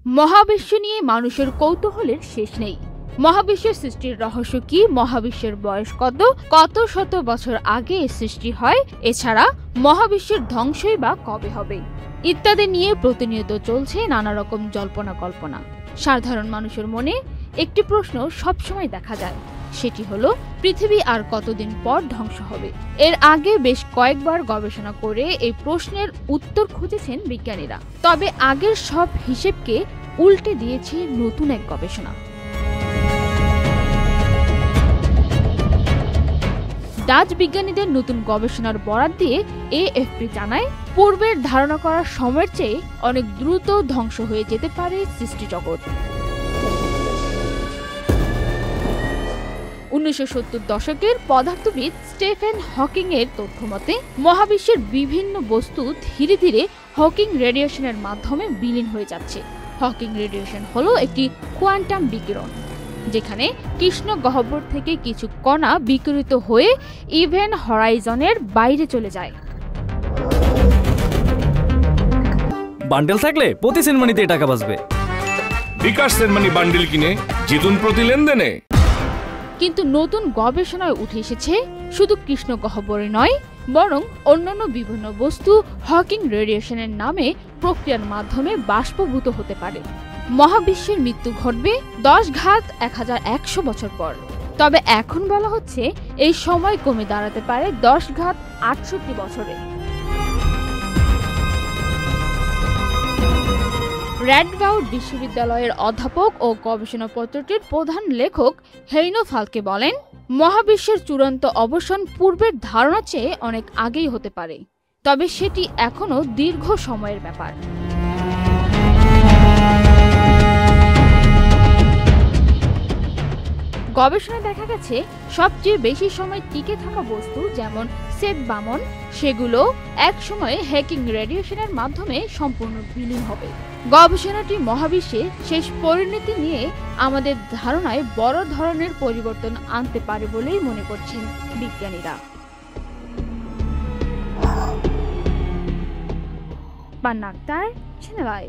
মহাবিশ্ব নিয়ে মানুষের কৌতূহলের শেষ নেই। মহাবিশ্বের সৃষ্টির রহস্য কি, মহাবিশ্বের বয়স কত, কত শত বছর আগে এর সৃষ্টি হয়, এছাড়া মহাবিশ্বের ধ্বংসই বা কবে হবে ইত্যাদি নিয়ে প্রতিনিয়ত চলছে নানা রকম জল্পনা কল্পনা। সাধারণ মানুষের মনে একটি প্রশ্ন সবসময় দেখা যায়, সেটি হলো পৃথিবী আর কতদিন পর ধ্বংস হবে। এর আগে বেশ কয়েকবার গবেষণা করে এই প্রশ্নের উত্তর খুঁজেছেন বিজ্ঞানীরা, তবে আগের সব হিসেবকে উল্টে দিয়েছে নতুন এক গবেষণা। ডাচ বিজ্ঞানীদের নতুন গবেষণার বরাত দিয়ে এএফপি জানায়, পূর্বের ধারণা করার সময়ের চেয়ে অনেক দ্রুত ধ্বংস হয়ে যেতে পারে সৃষ্টিজগৎ। 1970 দশকের পদার্থবিদ স্টিফেন হকিং এর তথ্যমতে মহাবিশ্বের বিভিন্ন বস্তু ধীরে ধীরে হকিং রেডিয়েশনের মাধ্যমে বিলীন হয়ে যাচ্ছে। হকিং রেডিয়েশন হলো একটি কোয়ান্টাম বিকিরণ, যেখানে কৃষ্ণ গহ্বর থেকে কিছু কণা বিকিরিত হয়ে ইভেন্ট হরাইজনের বাইরে চলে যায়। বান্ডেল থাকলে প্রতি সেনমানিতে টাকা বাঁচবে। বিকাশ সেনমানি বান্ডেল কিনে জিতুন প্রতি লেনদেনে। কিন্তু নতুন গবেষণায় উঠে এসেছে, শুধু কৃষ্ণ গহ্বরে নয়, বরং অন্যান্য বিভিন্ন বস্তু হকিং রেডিয়েশনের নামে প্রক্রিয়ার মাধ্যমে বাষ্পীভূত হতে পারে। মহাবিশ্বের মৃত্যু ঘটবে 10⁻১,100 বছর পর, তবে এখন বলা হচ্ছে এই সময় কমে দাঁড়াতে পারে 10⁻68 বছরে। র্যাডবাউড বিশ্ববিদ্যালয়ের অধ্যাপক ও গবেষণাপত্রটির প্রধান লেখক হেইনো ফালকে বলেন, মহাবিশ্বের চূড়ান্ত অবসান পূর্বের ধারণার চেয়ে অনেক আগেই হতে পারে, তবে সেটি এখনো দীর্ঘ সময়ের ব্যাপার। গবেষণায় দেখা গেছে, সবচেয়ে বেশি সময় টিকে থাকা বস্তু যেমন সেট বামন, সেগুলো এক সময়ে হকিং রেডিয়েশনের মাধ্যমে সম্পূর্ণ বিলীন হবে। গবেষণাটি মহাবিশ্বের শেষ পরিণতি নিয়ে আমাদের ধারণায় বড় ধরনের পরিবর্তন আনতে পারে বলেই মনে করছেন বিজ্ঞানীরা। পান্না আক্তার, চ্যানেল আই।